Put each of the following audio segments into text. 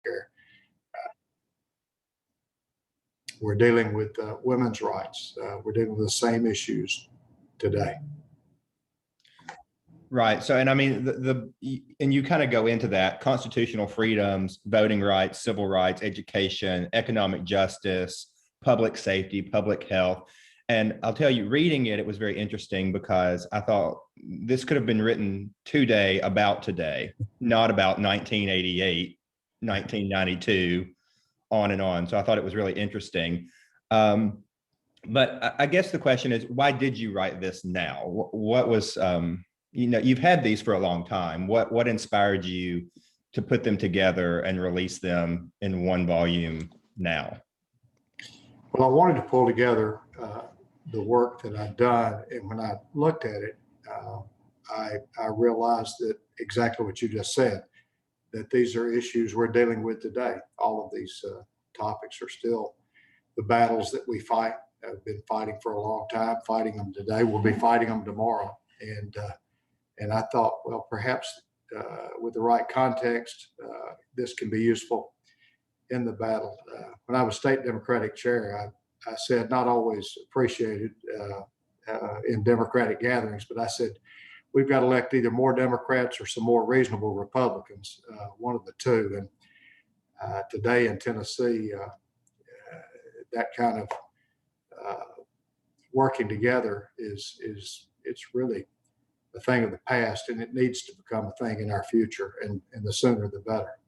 care. We're dealing with women's rights. We're dealing with the same issues today. Right. So, and I mean, and you kind of go into that: constitutional freedoms, voting rights, civil rights, education, economic justice, public safety, public health. And I'll tell you, reading it, it was very interesting because I thought this could have been written today, not about 1988, 1992, on and on. So I thought it was really interesting. But I guess the question is, why did you write this now? What was, you've had these for a long time. What inspired you to put them together and release them in one volume now? Well, I wanted to pull together the work that I've done, and when I looked at it, I realized that exactly what you just said, that these are issues we're dealing with today. All of these topics are still the battles that we fight. I've been fighting for a long time, fighting them today. We'll be fighting them tomorrow. And I thought, well, perhaps with the right context, this can be useful in the battle. When I was state Democratic chair, I said, not always appreciated in Democratic gatherings, but I said, we've got to elect either more Democrats or some more reasonable Republicans, one of the two. And today in Tennessee, that kind of working together it's really a thing of the past, and it needs to become a thing in our future, and the sooner the better.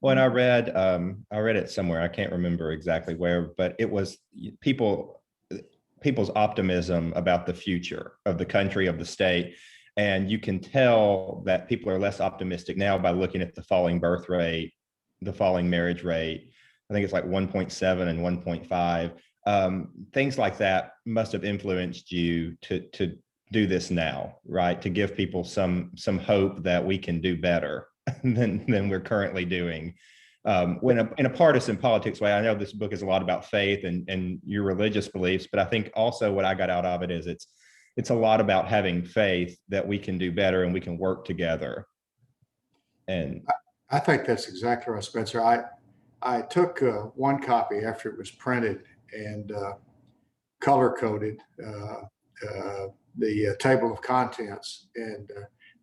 Well, and I read it somewhere. I can't remember exactly where, but it was people's optimism about the future of the country, of the state. And you can tell that people are less optimistic now by looking at the falling birth rate, the falling marriage rate. I think it's like 1.7 and 1.5. Things like that must have influenced you to do this now, right? To give people some hope that we can do better than we're currently doing. In a partisan politics way, I know this book is a lot about faith and your religious beliefs, but I think also what I got out of it is it's a lot about having faith that we can do better and we can work together. And I think that's exactly right, Spencer. I took one copy after it was printed and color coded the table of contents, and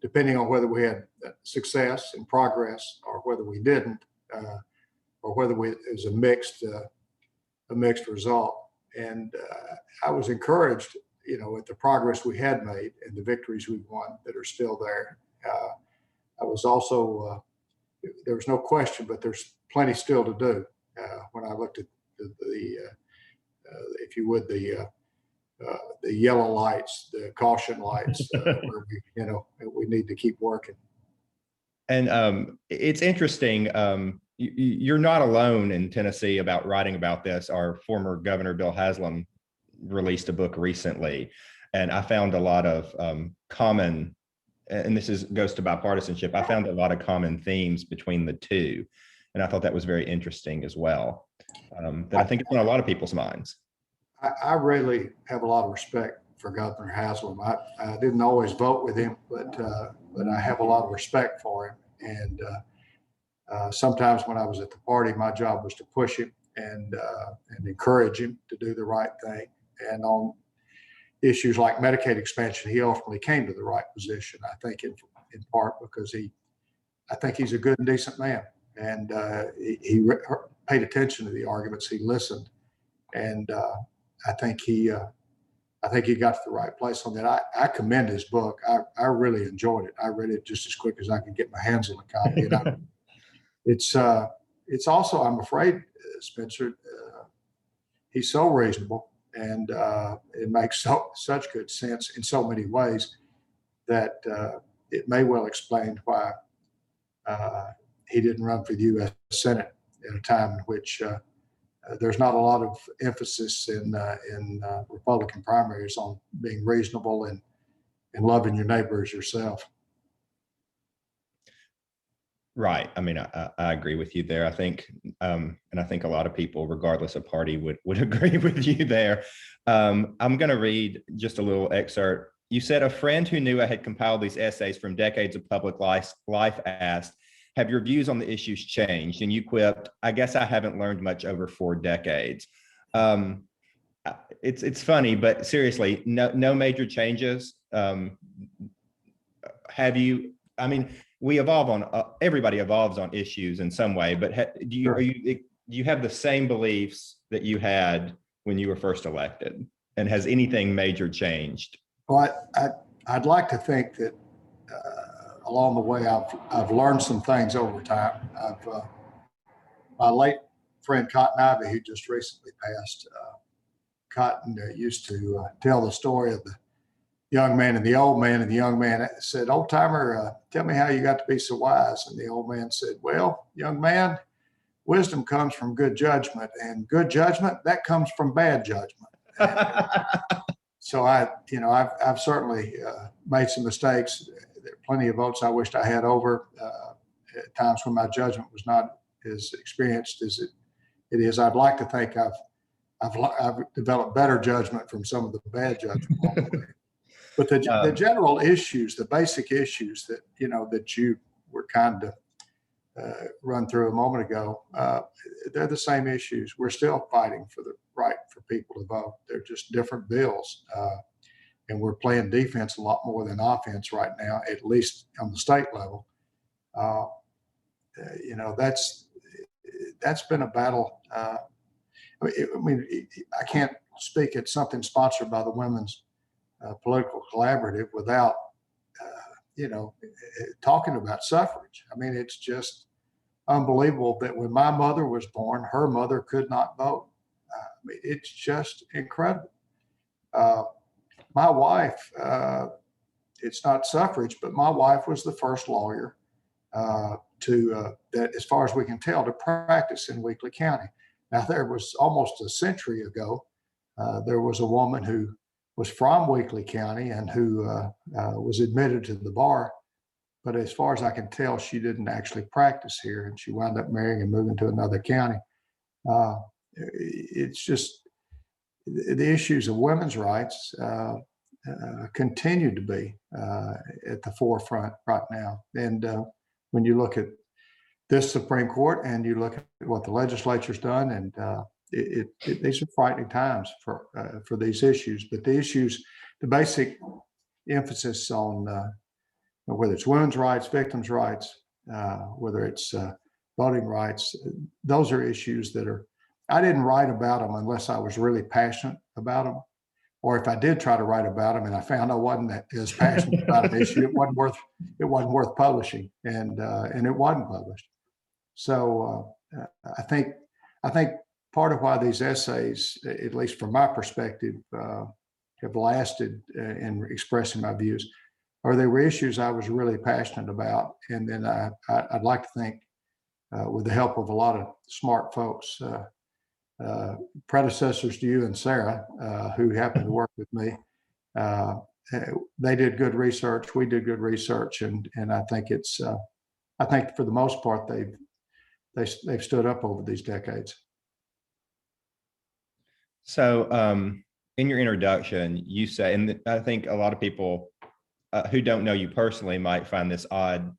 depending on whether we had success and progress or whether we didn't, or whether it was a mixed result. And I was encouraged, at the progress we had made and the victories we won that are still there. I was also, there was no question, but there's plenty still to do. When I looked at if you would, the yellow lights, the caution lights, where we need to keep working. And it's interesting. You're not alone in Tennessee about writing about this. Our former Governor Bill Haslam released a book recently, and I found a lot of common, and this goes to bipartisanship. I found a lot of common themes between the two, and I thought that was very interesting as well. That I think it's on a lot of people's minds. I really have a lot of respect for Governor Haslam. I didn't always vote with him, but I have a lot of respect for him. And sometimes when I was at the party, my job was to push him and encourage him to do the right thing. And on issues like Medicaid expansion, he ultimately came to the right position. I think in part because I think he's a good and decent man, and he paid attention to the arguments. He listened, and I think he got to the right place on that. I commend his book. I really enjoyed it. I read it just as quick as I could get my hands on a copy. And it's also, I'm afraid, Spencer, he's so reasonable, and it makes such good sense in so many ways that it may well explain why he didn't run for the U.S. Senate at a time in which there's not a lot of emphasis in Republican primaries on being reasonable and loving your neighbor as yourself. Right. I mean, I agree with you there. I think, and I think a lot of people, regardless of party, would agree with you there. I'm going to read just a little excerpt. You said, a friend who knew I had compiled these essays from decades of public life asked, have your views on the issues changed? And you quipped, I guess I haven't learned much over 4 decades. It's funny, but seriously, no major changes. Have you, I mean, we evolve on, everybody evolves on issues in some way, but do you have the same beliefs that you had when you were first elected? And has anything major changed? Well, I'd like to think that along the way, I've learned some things over time. My late friend Cotton Ivy, who just recently passed, Cotton used to tell the story of the young man and the old man, and the young man said, "Old timer, tell me how you got to be so wise." And the old man said, "Well, young man, wisdom comes from good judgment, and good judgment, that comes from bad judgment." So I've certainly made some mistakes. There are plenty of votes I wished I had over at times when my judgment was not as experienced as it is. I'd like to think I've developed better judgment from some of the bad judgment. But the general issues, the basic issues that you were kind of run through a moment ago, they're the same issues. We're still fighting for the right for people to vote. They're just different bills, and we're playing defense a lot more than offense right now, at least on the state level. That's been a battle. I can't speak at something sponsored by the Women's Political Collaborative without, talking about suffrage. I mean, it's just unbelievable that when my mother was born, her mother could not vote. It's just incredible. My wife, it's not suffrage, but my wife was the first lawyer that, as far as we can tell, to practice in Weakley County. Now, there was almost a century ago, there was a woman who was from Weakley County and who was admitted to the bar. But as far as I can tell, she didn't actually practice here, and she wound up marrying and moving to another county. It's just the issues of women's rights continue to be at the forefront right now. And when you look at this Supreme Court and you look at what the legislature's done, and these are frightening times for these issues. But the basic emphasis on whether it's women's rights, victims' rights, whether it's voting rights, those are issues that I didn't write about them unless I was really passionate about them. Or if I did try to write about them and I found I wasn't as passionate about an issue, it wasn't worth publishing, and it wasn't published. So I think part of why these essays, at least from my perspective, have lasted in expressing my views, or they were issues I was really passionate about. And then I'd like to think, with the help of a lot of smart folks, predecessors to you and Sarah, who happened to work with me, they did good research. We did good research, and I think I think for the most part they've stood up over these decades. So in your introduction, you say, and I think a lot of people who don't know you personally might find this odd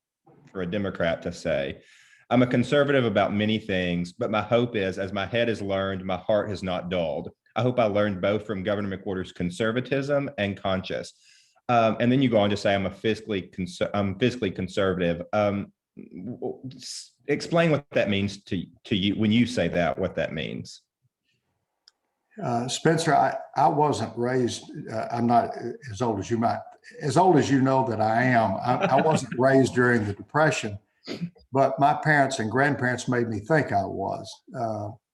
for a Democrat to say, "I'm a conservative about many things, but my hope is, as my head has learned, my heart has not dulled. I hope I learned both from Governor McWhorter's conservatism and conscience." And then you go on to say, I'm fiscally conservative. Explain what that means to you when you say that, what that means. Spencer, I wasn't raised, I'm not as old as you know that I am. I wasn't raised during the Depression, but my parents and grandparents made me think I was.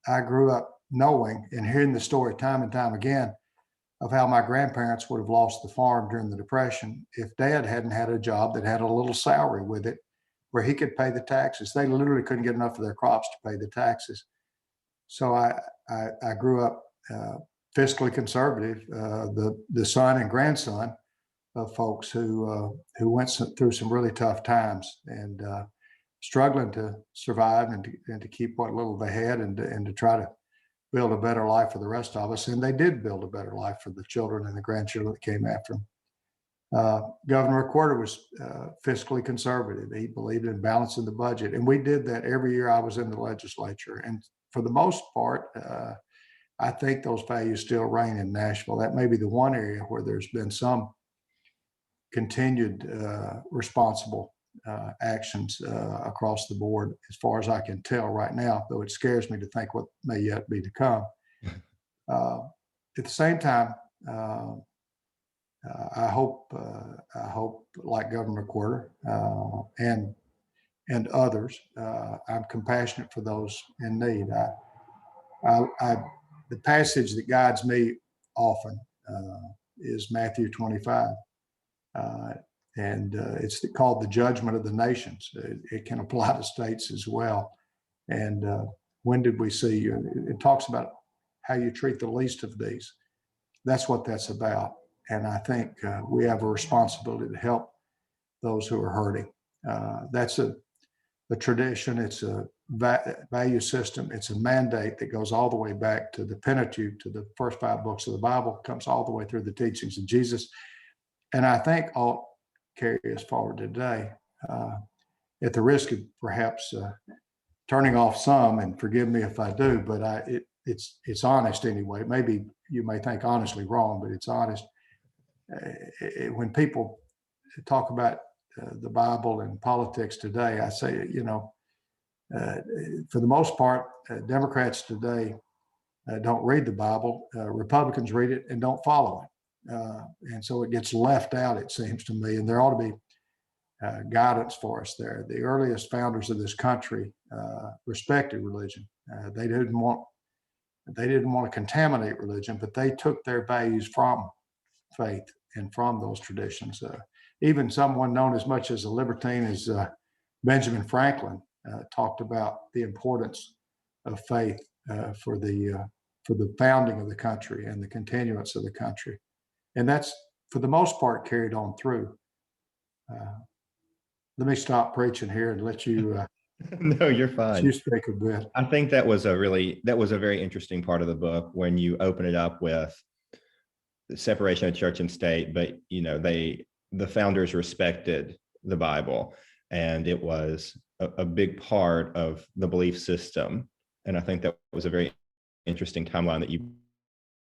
I grew up knowing and hearing the story time and time again of how my grandparents would have lost the farm during the Depression if Dad hadn't had a job that had a little salary with it where he could pay the taxes. They literally couldn't get enough of their crops to pay the taxes. So I grew up fiscally conservative, the son and grandson of folks who went through some really tough times and struggling to survive and to keep what little they had and to try to build a better life for the rest of us. And they did build a better life for the children and the grandchildren that came after them. Governor Recorder was fiscally conservative. He believed in balancing the budget. And we did that every year I was in the legislature. And for the most part, I think those values still reign in Nashville. That may be the one area where there's been some continued responsible actions across the board, as far as I can tell right now, though it scares me to think what may yet be to come. At the same time, I hope, like Governor Recorder and others, I'm compassionate for those in need. The passage that guides me often is Matthew 25. And it's called the judgment of the nations. It can apply to states as well. And when did we see you? It talks about how you treat the least of these. That's what that's about. And I think we have a responsibility to help those who are hurting. That's a tradition. It's a value system. It's a mandate that goes all the way back to the Pentateuch, to the first 5 books of the Bible, comes all the way through the teachings of Jesus. And I think all carry us forward today, at the risk of perhaps turning off some, and forgive me if I do, but it's honest anyway. Maybe you may think honestly wrong, but it's honest. When people talk about the Bible and politics today, I say, for the most part, Democrats today don't read the Bible. Republicans read it and don't follow it. And so it gets left out, it seems to me, and there ought to be guidance for us there. The earliest founders of this country respected religion. They didn't want to contaminate religion, but they took their values from faith and from those traditions. Even someone known as much as a libertine as Benjamin Franklin talked about the importance of faith for the founding of the country and the continuance of the country. And that's, for the most part, carried on through. Let me stop preaching here and let you. No, you're fine. You speak a bit. I think that was a very interesting part of the book when you open it up with the separation of church and state. But the founders respected the Bible, and it was a big part of the belief system. And I think that was a very interesting timeline that you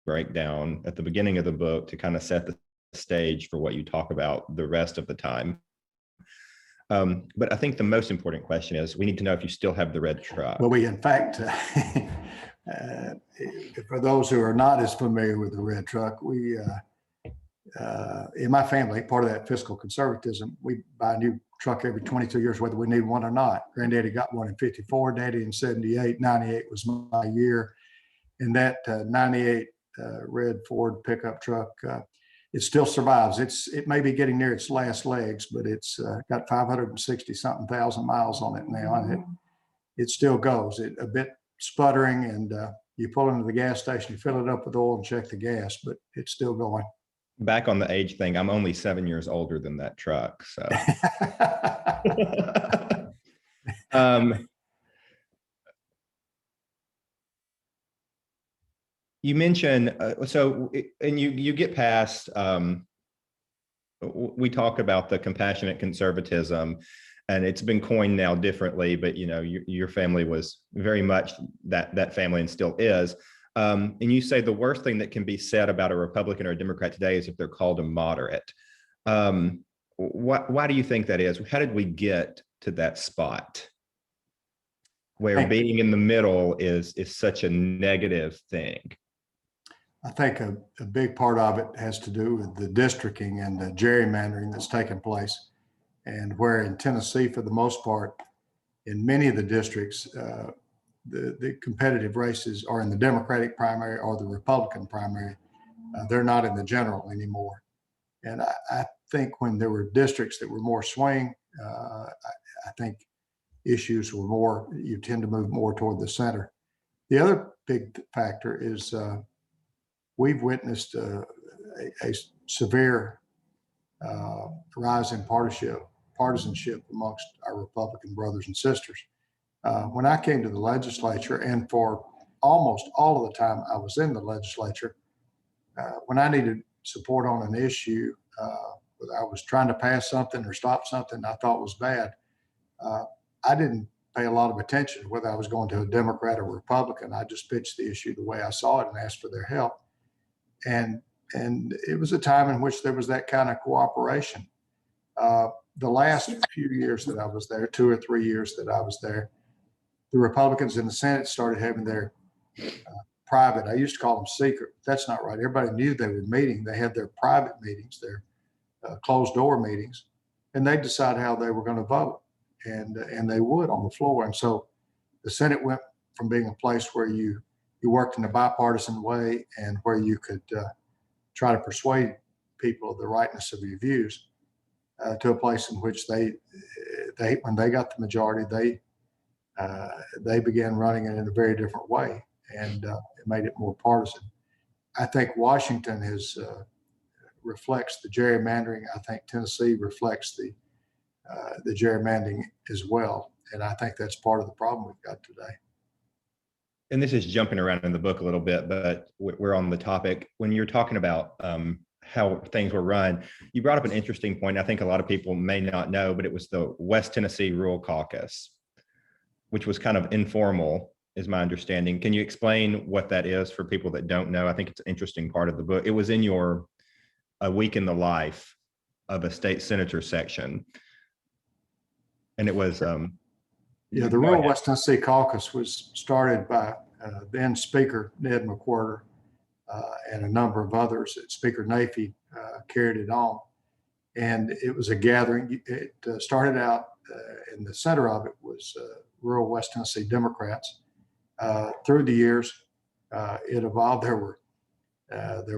break down at the beginning of the book to kind of set the stage for what you talk about the rest of the time. But I think the most important question is, we need to know if you still have the red truck. Well, we, in fact, for those who are not as familiar with the red truck, we, in my family, part of that fiscal conservatism, we buy a new truck every 22 years, whether we need one or not. Granddaddy got one in 54, Daddy in 78, 98 was my year. And that 98 red Ford pickup truck, it still survives. It may be getting near its last legs, but it's got 560 something thousand miles on it now, and it still goes. A bit sputtering, and you pull into the gas station, you fill it up with oil and check the gas, but it's still going. Back on the age thing, I'm only 7 years older than that truck, so. You mentioned, and you get past, we talk about the compassionate conservatism, and it's been coined now differently, but your family was very much that family and still is. And you say the worst thing that can be said about a Republican or a Democrat today is if they're called a moderate. Why do you think that is? How did we get to that spot where being in the middle is such a negative thing? I think a big part of it has to do with the districting and the gerrymandering that's taken place. And where in Tennessee, for the most part, in many of the districts, the competitive races are in the Democratic primary or the Republican primary. They're not in the general anymore. And I think when there were districts that were more swing, I think issues were more, you tend to move more toward the center. The other big factor is we've witnessed a severe rise in partisanship amongst our Republican brothers and sisters. When I came to the legislature, and for almost all of the time I was in the legislature, when I needed support on an issue, whether I was trying to pass something or stop something I thought was bad, I didn't pay a lot of attention to whether I was going to a Democrat or Republican. I just pitched the issue the way I saw it and asked for their help. And it was a time in which there was that kind of cooperation. The last few years that I was there, 2 or 3 years that I was there, the Republicans in the Senate started having their private, I used to call them secret. That's not right. Everybody knew they were meeting. They had their private meetings, their closed door meetings, and they decide how they were going to vote, and they would on the floor. And so the Senate went from being a place where you worked in a bipartisan way and where you could try to persuade people of the rightness of your views to a place in which they when they got the majority, they began running it in a very different way, and it made it more partisan. I think Washington reflects the gerrymandering. I think Tennessee reflects the gerrymandering as well, and I think that's part of the problem we've got today. And this is jumping around in the book a little bit, but we're on the topic. When you're talking about how things were run, you brought up an interesting point. I think a lot of people may not know, but it was the West Tennessee Rural Caucus, which was kind of informal, is my understanding. Can you explain what that is for people that don't know? I think it's an interesting part of the book. It was in your A Week in the Life of a State Senator section. And it was... Yeah, the Rural West Tennessee Caucus was started by then Speaker Ned McWhorter and a number of others. Speaker Nafee carried it on. And it was a gathering. It started out in the center of it was rural West Tennessee Democrats. Through the years, it evolved. There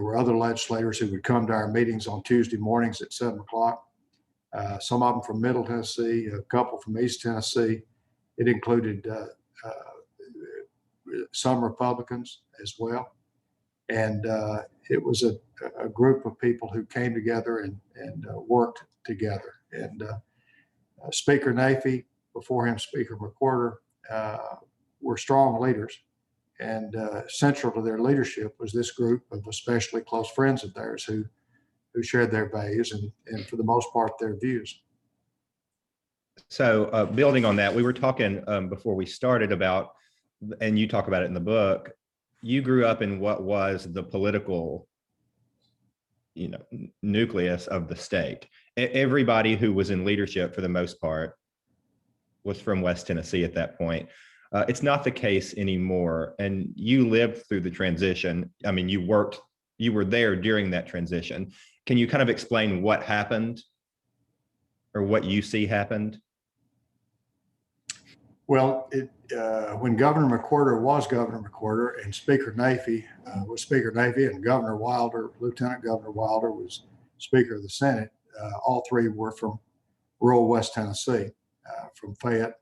were other legislators who would come to our meetings on Tuesday mornings at 7 o'clock. Some of them from Middle Tennessee, a couple from East Tennessee. It included some Republicans as well. And it was a group of people who came together and worked together. And Speaker Nafee, before him Speaker McWhorter, were strong leaders. And central to their leadership was this group of especially close friends of theirs who shared their values and for the most part, their views. So building on that, we were talking before we started about, and you talk about it in the book, you grew up in what was the political, nucleus of the state. Everybody who was in leadership for the most part was from West Tennessee at that point. It's not the case anymore. And you lived through the transition. I mean, you were there during that transition. Can you kind of explain what happened or what you see happened? Well, when Governor McWhorter was Governor McWhorter and Speaker Nafee was Speaker Nafee and Governor Wilder, Lieutenant Governor Wilder was Speaker of the Senate, all three were from rural West Tennessee, from Fayette,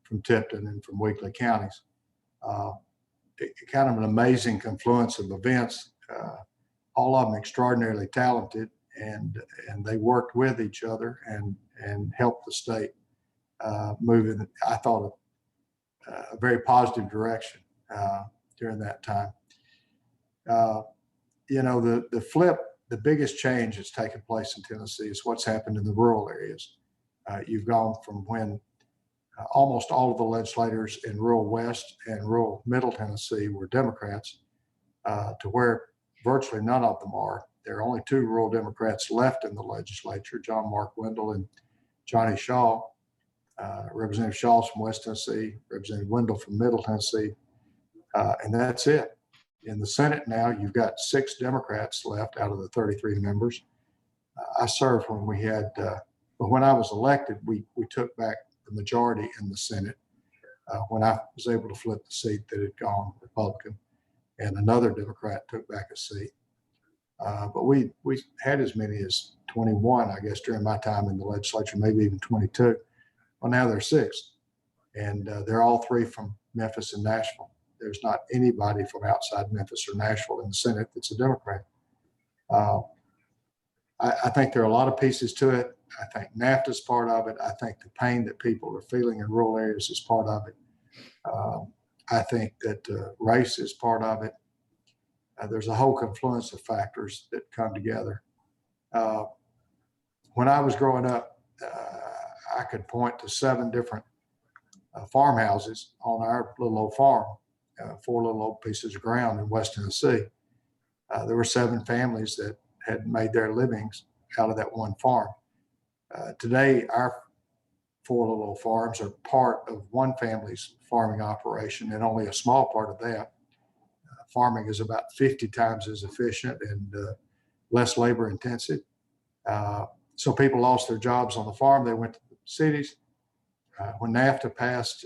from Tipton, and from Weakley counties. Kind of an amazing confluence of events, all of them extraordinarily talented, and they worked with each other and helped the state move in, I thought, a very positive direction during that time. The biggest change that's taken place in Tennessee is what's happened in the rural areas. You've gone from when almost all of the legislators in rural West and rural Middle Tennessee were Democrats to where virtually none of them are. There are only two rural Democrats left in the legislature, John Mark Wendell and Johnny Shaw. Representative Shaw's from West Tennessee, Representative Wendell from Middle Tennessee, and that's it. In the Senate now, you've got 6 Democrats left out of the 33 members. I served when we had, but when I was elected, we took back the majority in the Senate when I was able to flip the seat that had gone Republican, and another Democrat took back a seat. But we had as many as 21, I guess, during my time in the legislature, maybe even 22. Well, now there are 6, and they're all 3 from Memphis and Nashville. There's not anybody from outside Memphis or Nashville in the Senate that's a Democrat. I think there are a lot of pieces to it. I think NAFTA is part of it. I think the pain that people are feeling in rural areas is part of it. I think that race is part of it. There's a whole confluence of factors that come together. when I was growing up, I could point to 7 different farmhouses on our little old farm, 4 little old pieces of ground in West Tennessee. There were 7 families that had made their livings out of that one farm. Today, our 4 little old farms are part of one family's farming operation, and only a small part of that. Farming is about 50 times as efficient and less labor intensive. So people lost their jobs on the farm. They went to the cities. When NAFTA passed,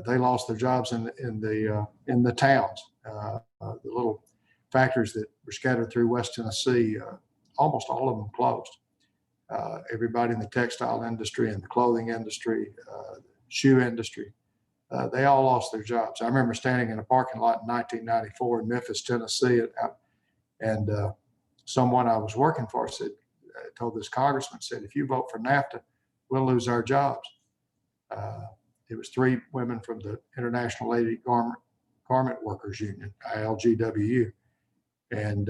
they lost their jobs in the towns. The little factories that were scattered through West Tennessee, almost all of them closed. Everybody in the textile industry and the clothing industry, shoe industry, they all lost their jobs. I remember standing in a parking lot in 1994 in Memphis, Tennessee, and someone I was working for said, told this congressman, said, if you vote for NAFTA, we'll lose our jobs. It was 3 women from the International Lady Garment Workers Union, ILGWU. And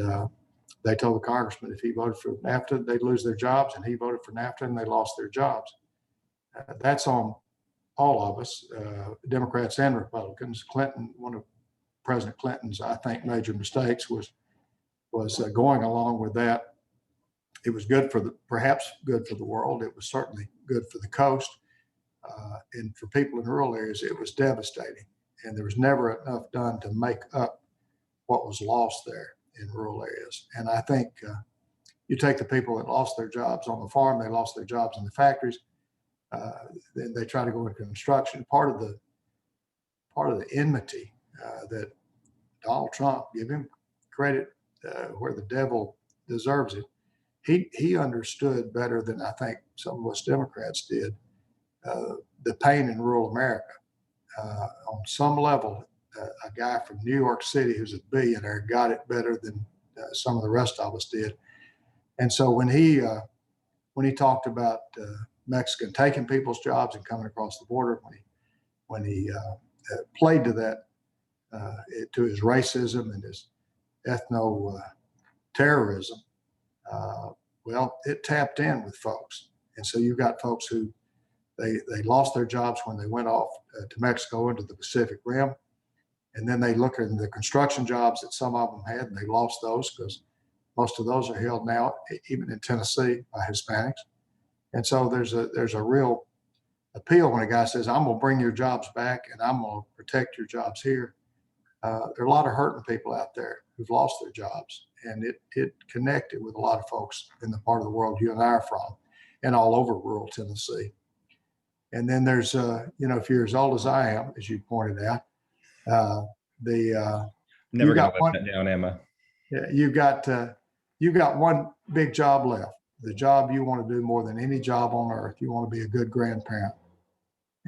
they told the congressman if he voted for NAFTA, they'd lose their jobs, and he voted for NAFTA and they lost their jobs. That's on all of us, Democrats and Republicans. Clinton, one of President Clinton's, I think, major mistakes was going along with that. It was good for perhaps good for the world. It was certainly good for the coast. And for people in rural areas, it was devastating. And there was never enough done to make up what was lost there in rural areas. And I think you take the people that lost their jobs on the farm, they lost their jobs in the factories, then they try to go into construction. Part of the enmity that Donald Trump, give him credit where the devil deserves it, he understood better than I think some of us Democrats did the pain in rural America. On some level, a guy from New York City who's a billionaire got it better than some of the rest of us did. And so when he talked about Mexican taking people's jobs and coming across the border, when he played to that, to his racism and his ethno terrorism, well, it tapped in with folks. And so you've got folks who they lost their jobs when they went off to Mexico into the Pacific Rim. And then they look at the construction jobs that some of them had, and they lost those because most of those are held now, even in Tennessee, by Hispanics. And so there's a real appeal when a guy says, I'm going to bring your jobs back and I'm going to protect your jobs here. There are a lot of hurting people out there who've lost their jobs, and it connected with a lot of folks in the part of the world you and I are from, and all over rural Tennessee. And then there's, if you're as old as I am, as you pointed out, never going to let that down, Emma. Yeah, you've got one big job left. The job you want to do more than any job on earth. You want to be a good grandparent.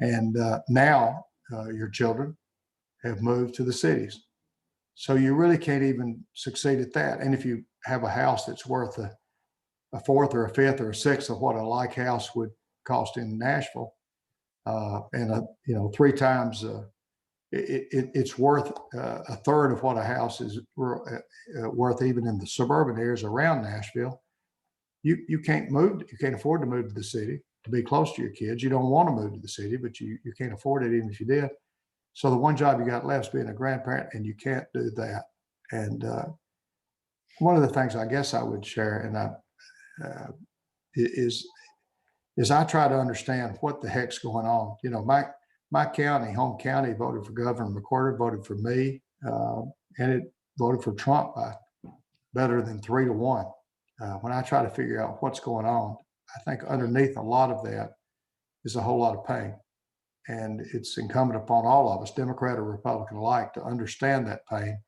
And now your children have moved to the cities. So you really can't even succeed at that. And if you have a house that's worth a 4th or a 5th or a 6th of what a like house would cost in Nashville, and 3 times it's worth a third of what a house is worth even in the suburban areas around Nashville. You can't move. You can't afford to move to the city to be close to your kids. You don't want to move to the city, but you can't afford it even if you did. So the one job you got left is being a grandparent, and you can't do that. And one of the things I guess I would share, and is I try to understand what the heck's going on. My county, home county, voted for Governor McWhorter, voted for me, and it voted for Trump by better than 3-1. When I try to figure out what's going on, I think underneath a lot of that is a whole lot of pain. And it's incumbent upon all of us, Democrat or Republican alike, to understand that pain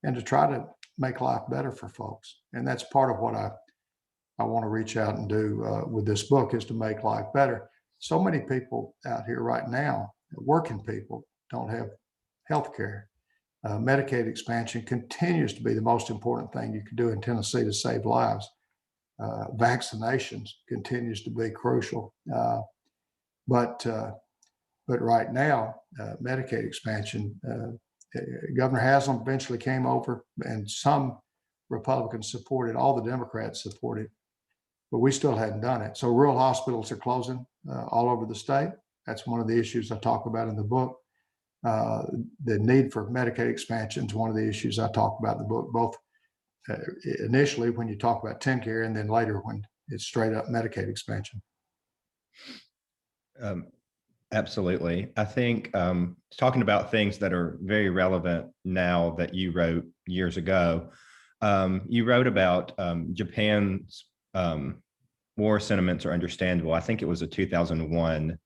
and to try to make life better for folks. And that's part of what I want to reach out and do with this book, is to make life better. So many people out here right now, working people, don't have health care. Medicaid expansion continues to be the most important thing you can do in Tennessee to save lives. Vaccinations continues to be crucial. But right now, Medicaid expansion, Governor Haslam eventually came over, and some Republicans supported, all the Democrats supported but we still hadn't done it. So rural hospitals are closing all over the state. That's one of the issues I talk about in the book. The need for Medicaid expansion is one of the issues I talk about in the book, both initially when you talk about TennCare and then later when it's straight up Medicaid expansion. Absolutely. I think talking about things that are very relevant now that you wrote years ago, you wrote about Japan's war sentiments are understandable. I think it was a 2001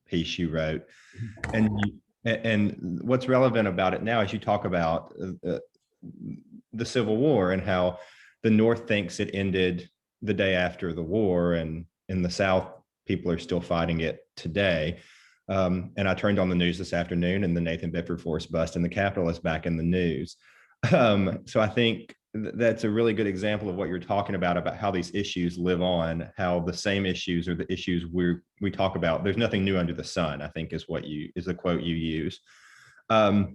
piece you wrote. And what's relevant about it now is you talk about the Civil War and how the North thinks it ended the day after the war, and in the South, people are still fighting it today. And I turned on the news this afternoon, and the Nathan Bedford Forrest bust in the Capitol is back in the news. So I think that's a really good example of what you're talking about how these issues live on, how the same issues are the issues we talk about. There's nothing new under the sun, I think is the quote you use. I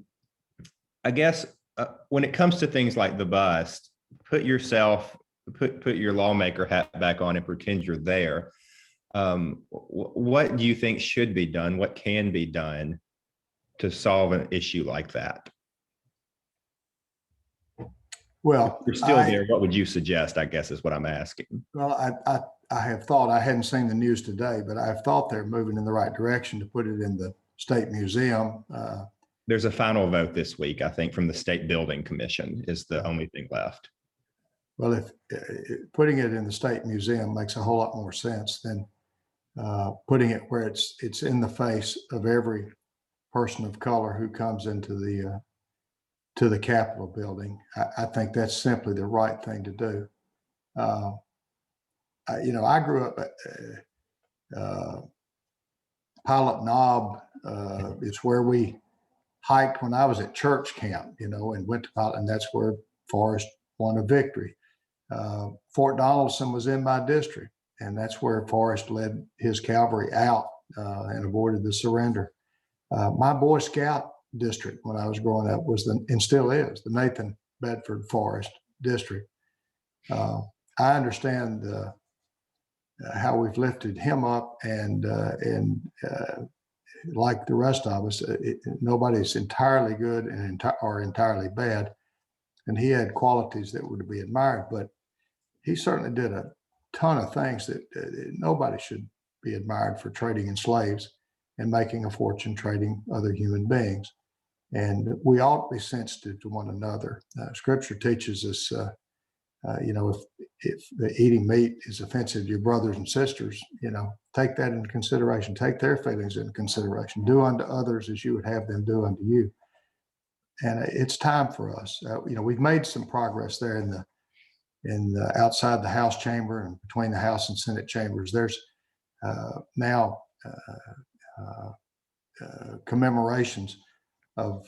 guess when it comes to things like the bust, put your lawmaker hat back on and pretend you're there. What do you think should be done? What can be done to solve an issue like that? Well, if you're still there, what would you suggest, I guess is what I'm asking. Well, I have thought, I hadn't seen the news today, but I've thought they're moving in the right direction to put it in the State Museum. There's a final vote this week, I think, from the State Building Commission is the only thing left. Well, if putting it in the State Museum makes a whole lot more sense than putting it where it's in the face of every person of color who comes into the Capitol building. I think that's simply the right thing to do. I grew up at Pilot Knob. It's where we hiked when I was at church camp, and went to Pilot, and that's where Forrest won a victory. Fort Donaldson was in my district, and that's where Forrest led his cavalry out and avoided the surrender. My Boy Scout district when I was growing up was and still is, the Nathan Bedford Forrest district. I understand how we've lifted him up, and like the rest of us, nobody's entirely good or entirely bad, and he had qualities that were to be admired, but he certainly did a ton of things that nobody should be admired for, trading in slaves and making a fortune trading other human beings. And we ought to be sensitive to one another. Scripture teaches us, if eating meat is offensive to your brothers and sisters, take that into consideration. Take their feelings into consideration. Do unto others as you would have them do unto you. And it's time for us. We've made some progress there in the outside the House chamber and between the House and Senate chambers. There's now commemorations of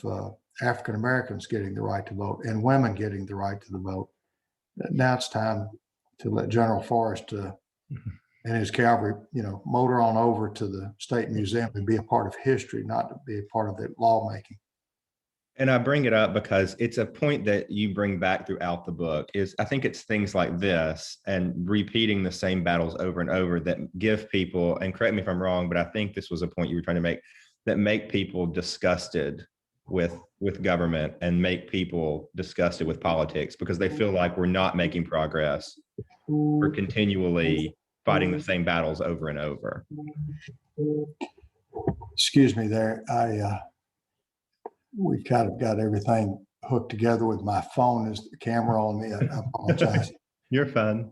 African Americans getting the right to vote and women getting the right to the vote. Now it's time to let General Forrest and his cavalry, motor on over to the State Museum and be a part of history, not to be a part of the lawmaking. And I bring it up because it's a point that you bring back throughout the book is I think it's things like this and repeating the same battles over and over that give people, and correct me if I'm wrong, but I think this was a point you were trying to make, that make people disgusted with government and make people disgusted with politics because they feel like we're not making progress. We're continually fighting the same battles over and over. Excuse me there. We've kind of got everything hooked together with my phone as the camera on me. I apologize. You're fine.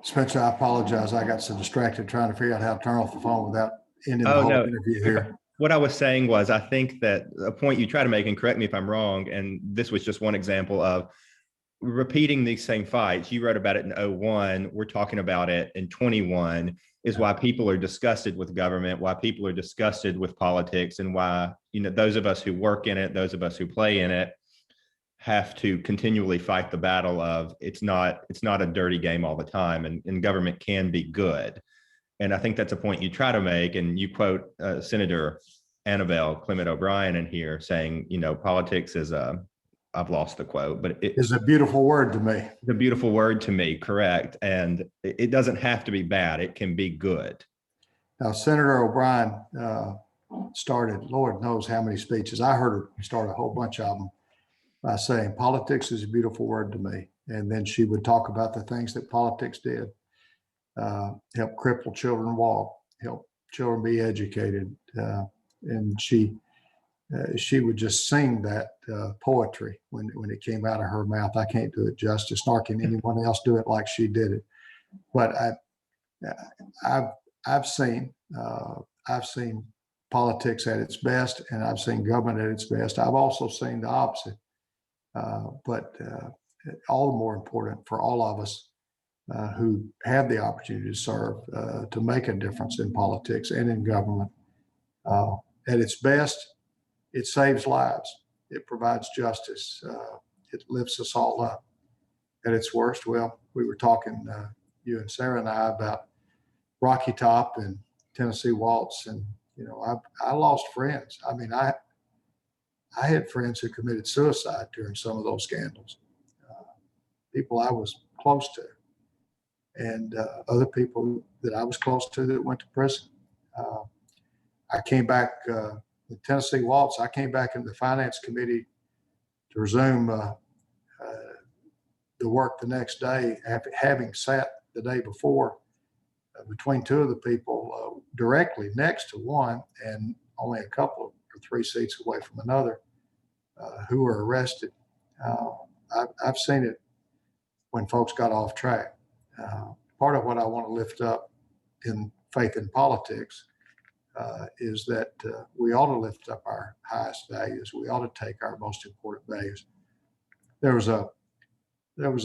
Spencer, I apologize. I got so distracted trying to figure out how to turn off the phone without ending the whole interview here. What I was saying was, I think that a point you try to make, and correct me if I'm wrong, and this was just one example of repeating these same fights. You wrote about it in 01. We're talking about it in 21. Is why people are disgusted with government, why people are disgusted with politics, and why, those of us who work in it, those of us who play in it, have to continually fight the battle of it's not a dirty game all the time, and government can be good. And I think that's a point you try to make, and you quote Senator Annabelle Clement O'Brien in here saying, politics is a I've lost the quote, but it is a beautiful word to me. the beautiful word to me, correct. And it doesn't have to be bad. It can be good. Now, Senator O'Brien started, Lord knows how many speeches. I heard her start a whole bunch of them by saying, politics is a beautiful word to me. And then she would talk about the things that politics did, help crippled children walk, help children be educated. And she would just sing that poetry when it came out of her mouth. I can't do it justice, nor can anyone else do it like she did it. But I've seen politics at its best, and I've seen government at its best. I've also seen the opposite. But all the more important for all of us who have the opportunity to serve, to make a difference in politics and in government. At its best, it saves lives. It provides justice. It lifts us all up. At its worst, well, we were talking, you and Sarah and I, about Rocky Top and Tennessee Waltz, and I lost friends. I mean, I had friends who committed suicide during some of those scandals. People I was close to, and other people that I was close to that went to prison. I came back, the Tennessee Waltz, I came back in the finance committee to resume the work the next day, having sat the day before between two of the people directly next to one and only a couple or three seats away from another who were arrested. I've seen it when folks got off track. Part of what I want to lift up in faith in politics is that we ought to lift up our highest values. We ought to take our most important values. There was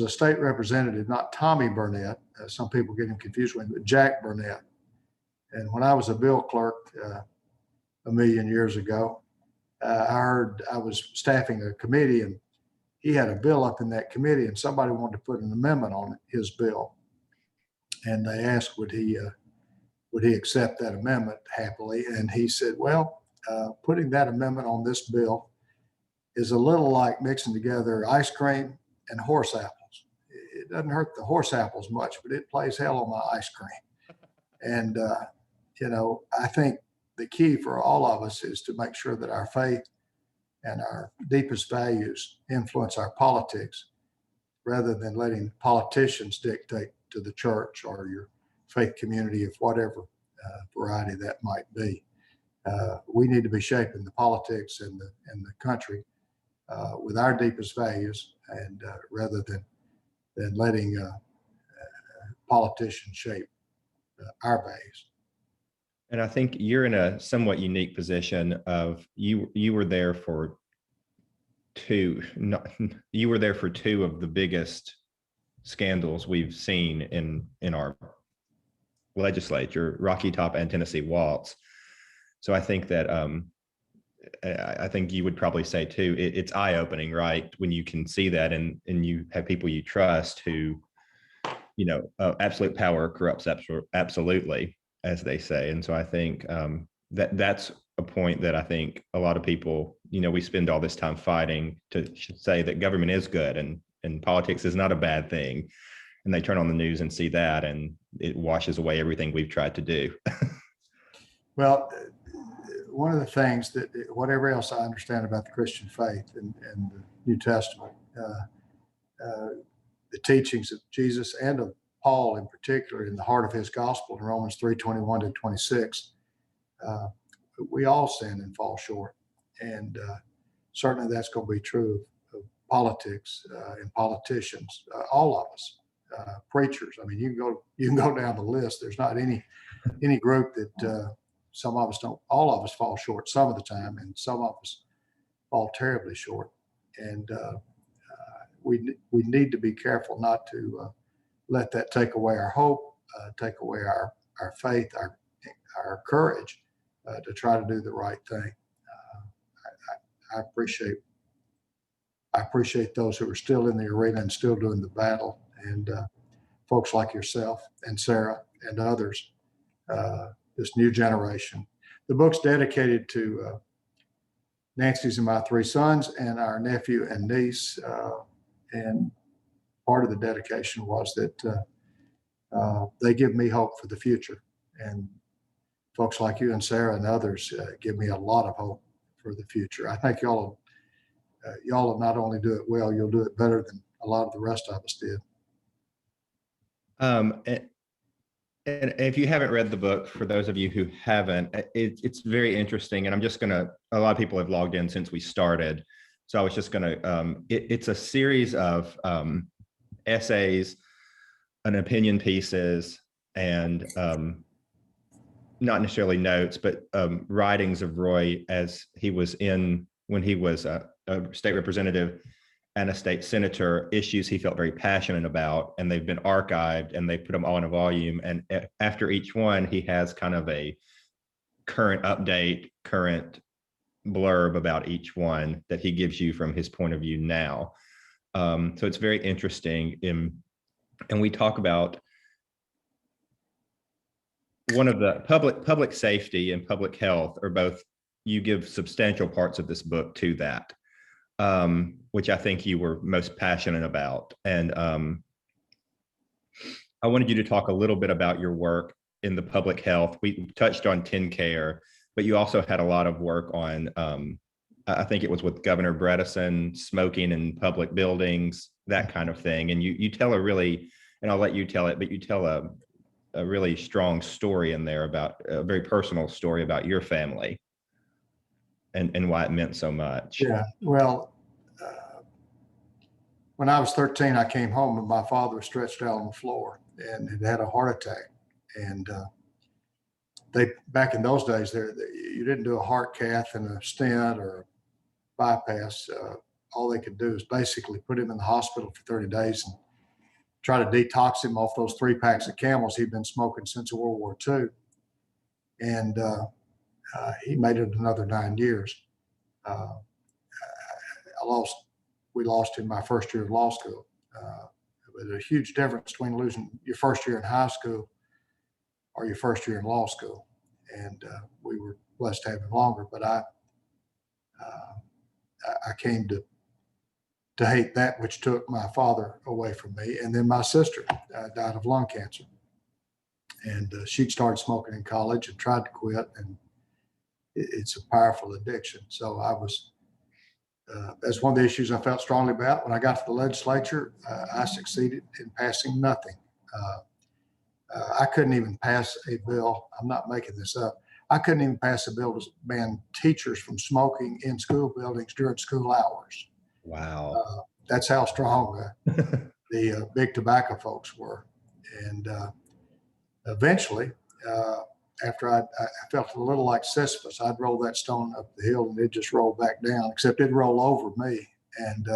a state representative, not Tommy Burnett. Some people get him confused with him, but Jack Burnett. And when I was a bill clerk a million years ago, I was staffing a committee, and he had a bill up in that committee, and somebody wanted to put an amendment on his bill. And they asked, would he accept that amendment happily? And he said, well, putting that amendment on this bill is a little like mixing together ice cream and horse apples. It doesn't hurt the horse apples much, but it plays hell on my ice cream. And, I think the key for all of us is to make sure that our faith and our deepest values influence our politics rather than letting politicians dictate to the church or your faith community of whatever variety that might be. We need to be shaping the politics and the country with our deepest values, and rather than letting politicians shape our values. And I think you're in a somewhat unique position of you were there for two of the biggest scandals we've seen in our legislature, Rocky Top and Tennessee Waltz. So I think that I think you would probably say too, it's eye-opening, right? When you can see that and you have people you trust who, absolute power corrupts absolutely, as they say. And so I think that's a point that I think a lot of people, we spend all this time fighting to say that government is good and politics is not a bad thing. And they turn on the news and see that, and it washes away everything we've tried to do. Well, one of the things that, whatever else I understand about the Christian faith and the New Testament, the teachings of Jesus and of Paul in particular, in the heart of his gospel in Romans 3:21 to 26, we all sin and fall short. And certainly that's going to be true of politics and politicians, all of us, preachers. I mean, you can go down the list. There's not any group that some of us don't. All of us fall short some of the time, and some of us fall terribly short. And we need to be careful not to let that take away our hope, take away our faith, our courage to try to do the right thing. I appreciate those who are still in the arena and still doing the battle, and folks like yourself and Sarah and others, this new generation. The book's dedicated to Nancy's and my three sons and our nephew and niece. And part of the dedication was that they give me hope for the future. And folks like you and Sarah and others give me a lot of hope for the future. I think y'all will not only do it well, you'll do it better than a lot of the rest of us did. And if you haven't read the book, for those of you who haven't, it's very interesting. And I'm just a lot of people have logged in since we started. So I was just it's a series of essays and opinion pieces and not necessarily notes, but writings of Roy as he was when he was a state representative and a state senator, issues he felt very passionate about, and they've been archived and they put them all in a volume. And after each one, he has kind of a current update, current blurb about each one that he gives you from his point of view now. So it's very interesting. And we talk about one of the public safety and public health are both, you give substantial parts of this book to that. Which I think you were most passionate about. And I wanted you to talk a little bit about your work in the public health. We touched on TennCare, but you also had a lot of work on, I think it was with Governor Bredesen, smoking in public buildings, that kind of thing. And you tell a really, and I'll let you tell it, but you tell a really strong story in there about a very personal story about your family. And why it meant so much. Yeah, well, when I was 13, I came home and my father was stretched out on the floor and had a heart attack. And back in those days, you didn't do a heart cath and a stent or a bypass. All they could do is basically put him in the hospital for 30 days and try to detox him off those 3 packs of Camels he'd been smoking since World War II. And he made it another 9 years. We lost him my first year of law school. There's a huge difference between losing your first year in high school or your first year in law school. And we were blessed to have him longer, but I came to hate that which took my father away from me. And then my sister died of lung cancer. And she'd started smoking in college and tried to quit, and it's a powerful addiction. So that's one of the issues I felt strongly about. When I got to the legislature, I succeeded in passing nothing. I couldn't even pass a bill. I'm not making this up. I couldn't even pass a bill to ban teachers from smoking in school buildings during school hours. Wow. That's how strong the big tobacco folks were. And eventually, after I felt a little like Sisyphus, I'd roll that stone up the hill and it'd just roll back down, except it'd roll over me. And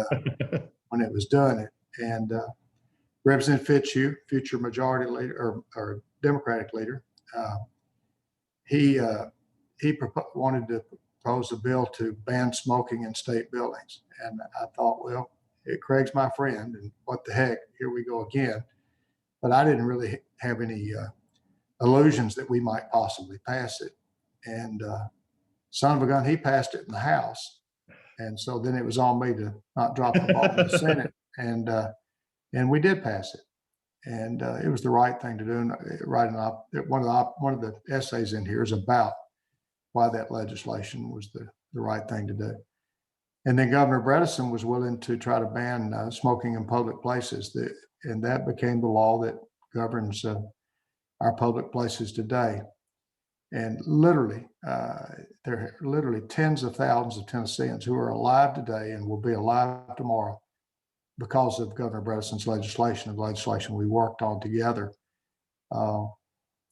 when it was done, Representative Fitzhugh, future majority leader or Democratic leader, he wanted to propose a bill to ban smoking in state buildings. And I thought, well, Craig's my friend, and what the heck, here we go again. But I didn't really have any illusions that we might possibly pass it. And son of a gun, he passed it in the House. And so then it was on me to not drop the ball in the Senate. And we did pass it. And it was the right thing to do. And one of the essays in here is about why that legislation was the right thing to do. And then Governor Bredesen was willing to try to ban smoking in public places. And that became the law that governs our public places today. And literally, there are literally tens of thousands of Tennesseans who are alive today and will be alive tomorrow because of Governor Bredesen's legislation, the legislation we worked on together.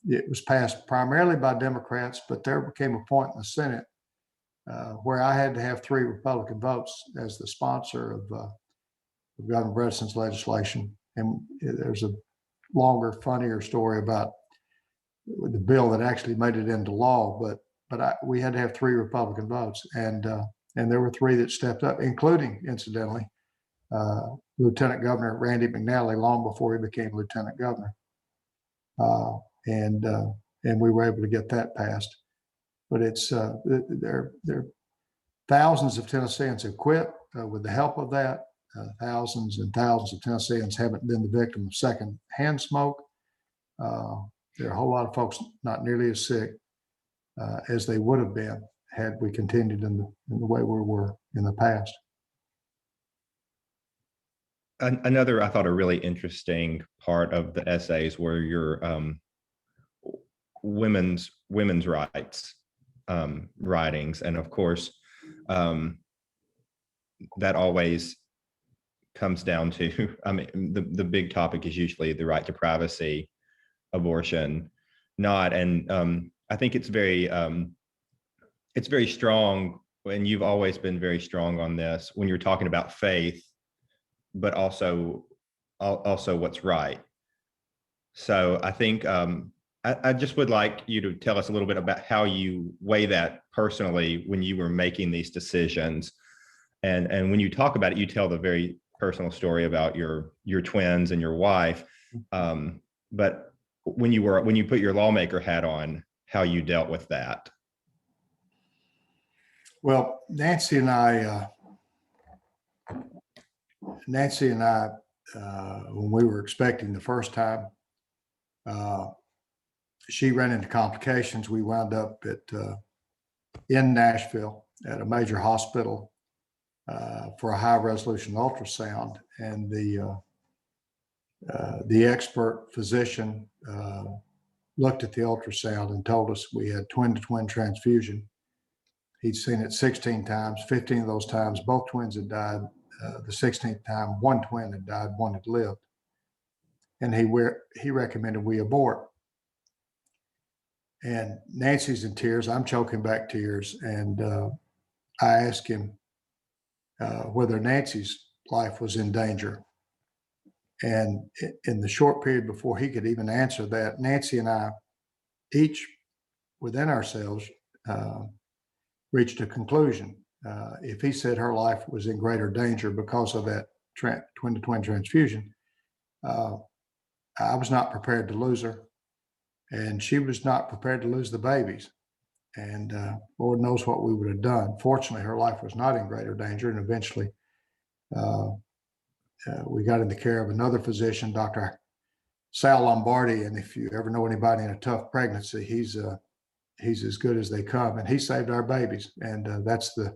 It was passed primarily by Democrats, but there became a point in the Senate where I had to have 3 Republican votes as the sponsor of Governor Bredesen's legislation. And there's a longer, funnier story about the bill that actually made it into law, but we had to have 3 Republican votes, and there were 3 that stepped up, including, incidentally, Lieutenant Governor Randy McNally, long before he became Lieutenant Governor, and we were able to get that passed. But it's thousands of Tennesseans have quit with the help of that. Thousands and thousands of Tennesseans haven't been the victim of secondhand smoke. There are a whole lot of folks not nearly as sick as they would have been had we continued in the way we were in the past. Another, I thought, a really interesting part of the essays were your women's rights writings, and of course, that always comes down to, I mean, the big topic is usually the right to privacy, abortion, not, and I think it's very strong, and you've always been very strong on this when you're talking about faith, but also what's right. So I think I just would like you to tell us a little bit about how you weigh that personally when you were making these decisions. And when you talk about it, you tell the very personal story about your twins and your wife. But when you put your lawmaker hat on, how you dealt with that. Well, Nancy and I, when we were expecting the first time, she ran into complications. We wound up in Nashville at a major hospital for a high resolution ultrasound, and the expert physician looked at the ultrasound and told us we had twin-to-twin transfusion. He'd seen it 16 times. 15 of those times, both twins had died. The 16th time, one twin had died, one had lived. And he recommended we abort. And Nancy's in tears. I'm choking back tears. And I asked him whether Nancy's life was in danger. And in the short period before he could even answer that, Nancy and I, each within ourselves, reached a conclusion. If he said her life was in greater danger because of that twin-to-twin transfusion, I was not prepared to lose her, and she was not prepared to lose the babies. And Lord knows what we would have done. Fortunately, her life was not in greater danger, and eventually we got in the care of another physician, Dr. Sal Lombardi. And if you ever know anybody in a tough pregnancy, he's as good as they come, and he saved our babies. And that's the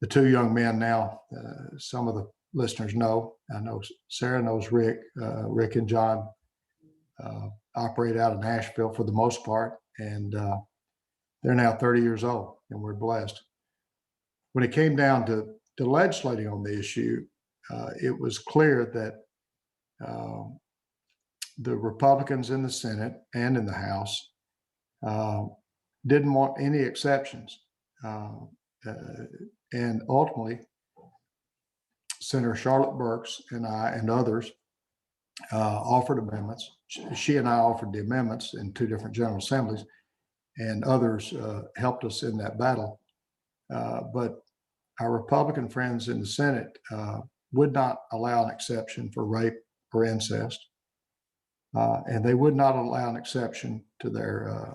two young men now. Some of the listeners know. I know Sarah knows Rick. Rick and John operate out of Nashville for the most part, and they're now 30 years old, and we're blessed. When it came down to legislating on the issue, it was clear that the Republicans in the Senate and in the House didn't want any exceptions. And ultimately, Senator Charlotte Burks and I and others offered amendments. She and I offered the amendments in two different General Assemblies, and others helped us in that battle. But our Republican friends in the Senate would not allow an exception for rape or incest. And they would not allow an exception to their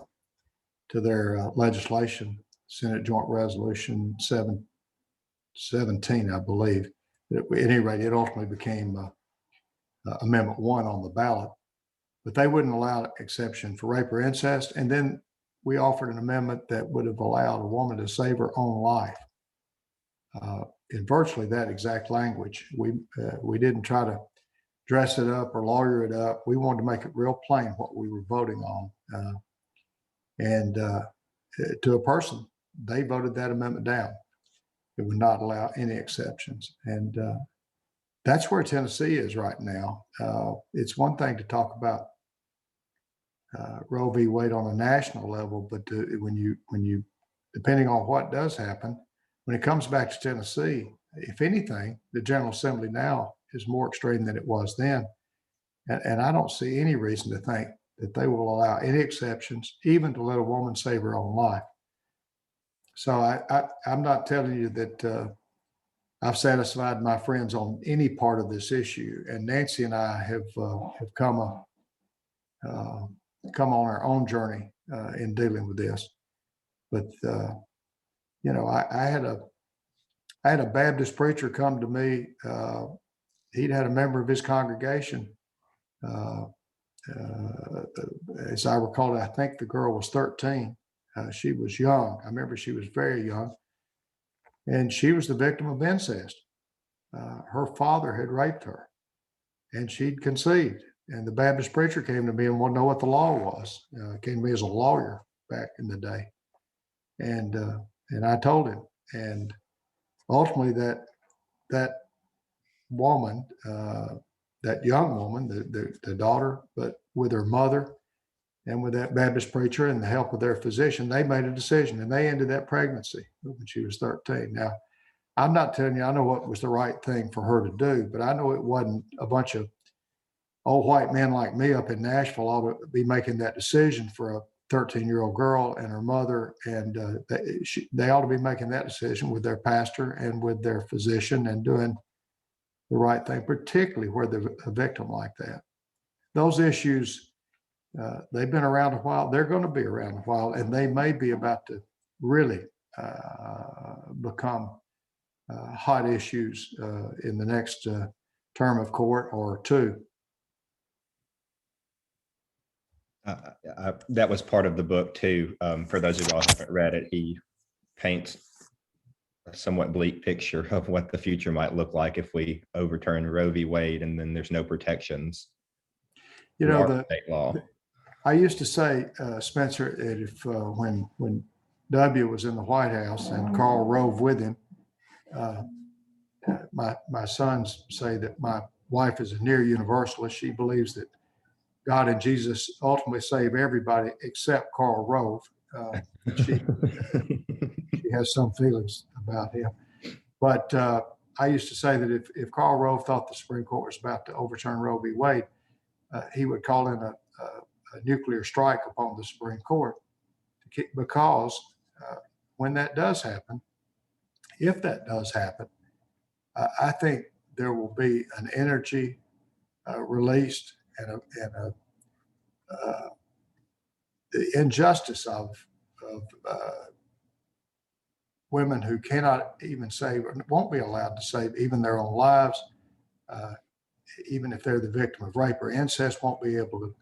legislation, Senate Joint Resolution 717, I believe. At any rate, it ultimately became Amendment 1 on the ballot, but they wouldn't allow exception for rape or incest. And then we offered an amendment that would have allowed a woman to save her own life. In virtually that exact language. We didn't try to dress it up or lawyer it up. We wanted to make it real plain what we were voting on. And to a person, they voted that amendment down. It would not allow any exceptions. And that's where Tennessee is right now. It's one thing to talk about Roe v. Wade on a national level, but when you, depending on what does happen, when it comes back to Tennessee, if anything, the General Assembly now is more extreme than it was then. And I don't see any reason to think that they will allow any exceptions, even to let a woman save her own life. So I'm not telling you that I've satisfied my friends on any part of this issue. And Nancy and I have come on our own journey in dealing with this. But I had I had a Baptist preacher come to me. He'd had a member of his congregation. As I recall, I think the girl was 13. She was young. I remember she was very young. And she was the victim of incest. Her father had raped her, and she'd conceived. And the Baptist preacher came to me and wanted to know what the law was. Came to me as a lawyer back in the day, and I told him. And ultimately, that woman, that young woman, the daughter, but with her mother and with that Baptist preacher and the help of their physician, they made a decision, and they ended that pregnancy when she was 13. Now, I'm not telling you I know what was the right thing for her to do, but I know it wasn't a bunch of old white men like me up in Nashville ought to be making that decision for a 13-year-old girl and her mother. And they ought to be making that decision with their pastor and with their physician and doing the right thing, particularly where they're a victim like that. Those issues, they've been around a while. They're going to be around a while, and they may be about to really become hot issues in the next term of court or two. That was part of the book too. For those of y'all who haven't read it, he paints a somewhat bleak picture of what the future might look like if we overturn Roe v. Wade, and then there's no protections. You know, the state law. I used to say, Spencer, that if when W was in the White House and Karl Rove with him, my sons say that my wife is a near universalist. She believes that God and Jesus ultimately save everybody except Karl Rove. She has some feelings about him. But I used to say that if Karl Rove thought the Supreme Court was about to overturn Roe v. Wade, he would call in a nuclear strike upon the Supreme Court, because when that does happen, if that does happen, I think there will be an energy released and the injustice of women who cannot even save, or won't be allowed to save even their own lives, even if they're the victim of rape or incest, won't be able to,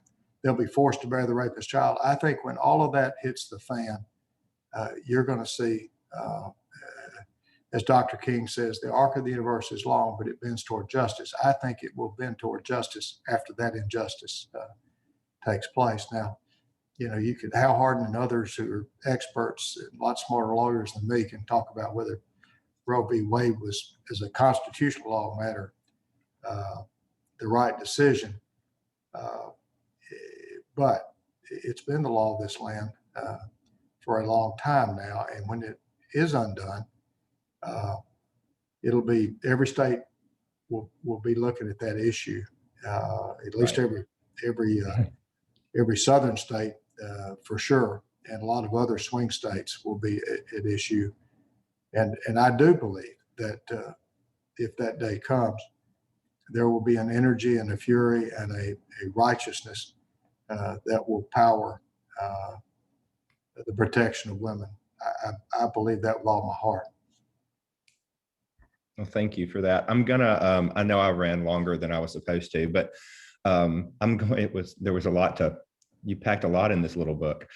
they'll be forced to bear the rapist's child. I think when all of that hits the fan, you're going to see, as Dr. King says, the arc of the universe is long, but it bends toward justice. I think it will bend toward justice after that injustice takes place. Now, you know, you could, Hal Hardin and others who are experts, a lot smarter lawyers than me, can talk about whether Roe v. Wade was, as a constitutional law matter, the right decision. But it's been the law of this land for a long time now. And when it is undone, it'll be, every state will be looking at that issue. At least every southern state for sure, and a lot of other swing states will be at issue. And I do believe that if that day comes, there will be an energy and a fury and a righteousness that will power the protection of women. I believe that with all my heart. Well, thank you for that. I'm gonna, I know I ran longer than I was supposed to, but there was a lot you packed a lot in this little book.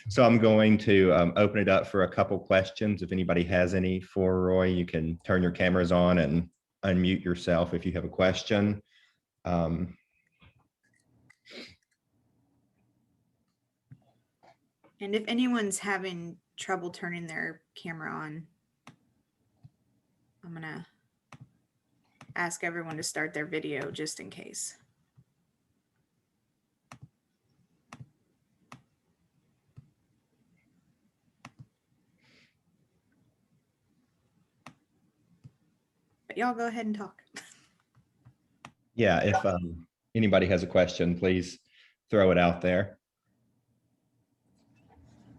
So I'm going to open it up for a couple questions. If anybody has any for Roy, you can turn your cameras on and unmute yourself if you have a question. And if anyone's having trouble turning their camera on, I'm gonna ask everyone to start their video just in case. But y'all go ahead and talk. Yeah, if anybody has a question, please throw it out there.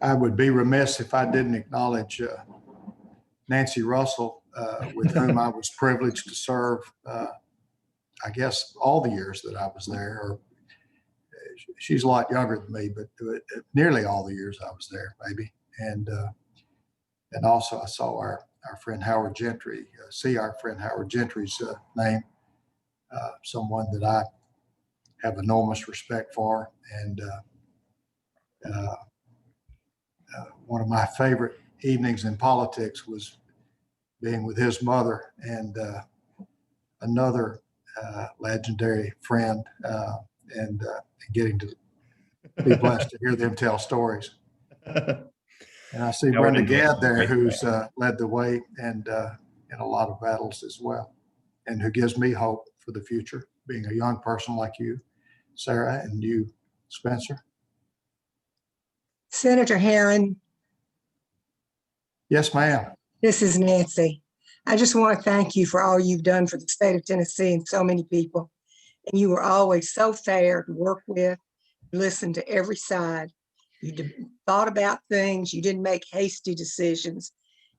I would be remiss if I didn't acknowledge Nancy Russell, with whom I was privileged to serve, I guess, all the years that I was there. Or she's a lot younger than me, but nearly all the years I was there, maybe. And And also I saw our friend Howard Gentry, see our friend Howard Gentry's name, someone that I have enormous respect for. And one of my favorite evenings in politics was being with his mother and another legendary friend, and getting to be blessed to hear them tell stories. And I see Howard Brenda and Jesse Gadd are there, great who's friends. led the way and in a lot of battles as well, and who gives me hope for the future, being a young person like you, Sarah, and you, Spencer. Senator Herron, Yes, ma'am. this is Nancy. I just want to thank you for all you've done for the state of Tennessee and so many people. And you were always so fair to work with, listened to every side. You thought about things. You didn't make hasty decisions.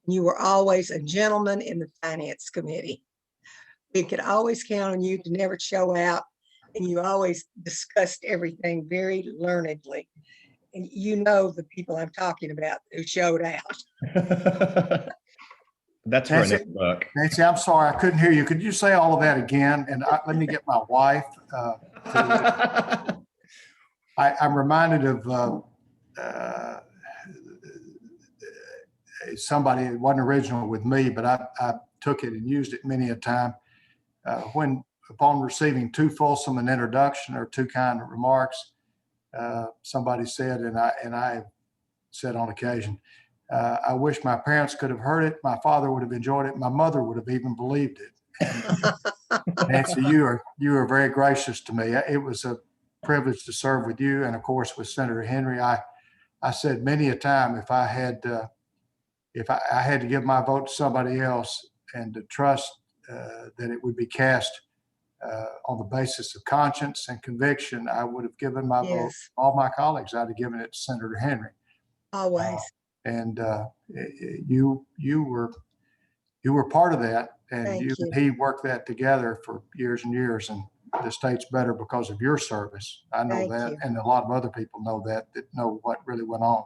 You were always a gentleman in the finance committee. We could always count on you to never show out. And you always discussed everything very learnedly. And you know the people I'm talking about who showed out. That's for a next book. Nancy, I'm sorry, I couldn't hear you. Could you say all of that again? And let me get my wife. I'm reminded of somebody, it wasn't original with me, but I took it and used it many a time. When, upon receiving too fulsome an introduction or too kind of remarks, somebody said, and I said on occasion, I wish my parents could have heard it. My father would have enjoyed it. My mother would have even believed it. And Nancy, you are very gracious to me. It was a privilege to serve with you, and of course with Senator Henry. I said many a time, if I had to give my vote to somebody else and to trust that it would be cast on the basis of conscience and conviction, I would have given my vote. Yes, All my colleagues, I'd have given it to Senator Henry. always. And you were part of that, and Thank you you. and he worked that together for years and years, and the state's better because of your service. I know Thank that, you. and a lot of other people know that know what really went on.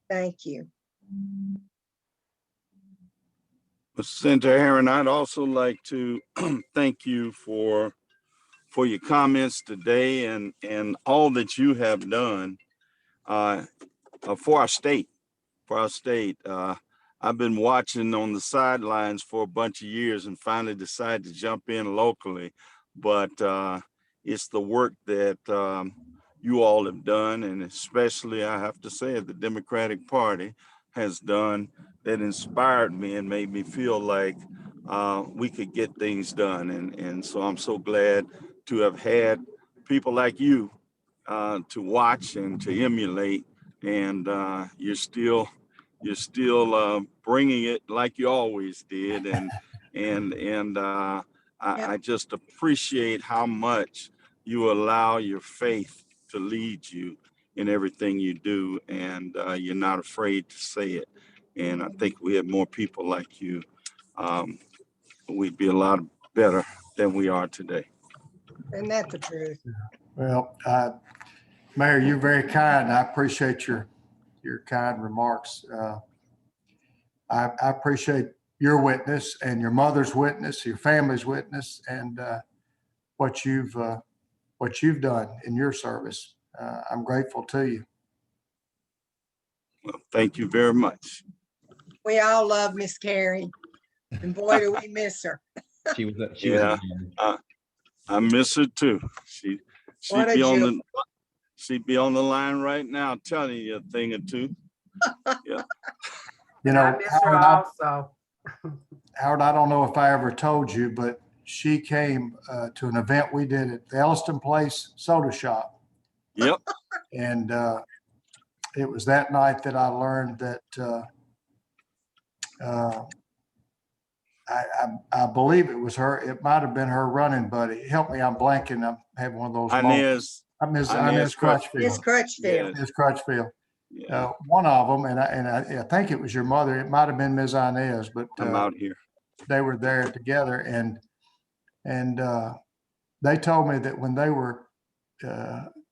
Thank you. Senator Herron, I'd also like to thank you for your comments today and all that you have done for our state. For our state, I've been watching on the sidelines for a bunch of years and finally decided to jump in locally. But it's the work that you all have done, and especially I have to say the Democratic Party has done, that inspired me and made me feel like we could get things done. And so I'm so glad to have had people like you to watch and to emulate. And you're still bringing it like you always did. And I just appreciate how much you allow your faith to lead you in everything you do, and you're not afraid to say it. And I think we have more people like you, we'd be a lot better than we are today. Isn't that the truth? Well, Mayor, you're very kind. I appreciate your kind remarks. I appreciate your witness and your mother's witness, your family's witness, and what you've done in your service. I'm grateful to you. Well, thank you very much. We all love Miss Carrie, and boy, do we miss her. She was a Yeah. gem. I miss her too. She'd What a be on jewel. she'd be on the line right now telling you a thing or two. Yeah. You know, I miss her also. Howard, I don't know if I ever told you, but she came to an event we did at the Elliston Place Soda Shop. Yep. And it was that night that I learned that I believe it was her. It might have been her running buddy. Help me, I'm blanking. I'm having one of those moments. Inez Inez Crutchfield. Miss Crutchfield. Ms. Crutchfield. Yeah. One of them, and I think it was your mother. It might have been Ms. Inez, but I'm out here. they were there together, and they told me that when they were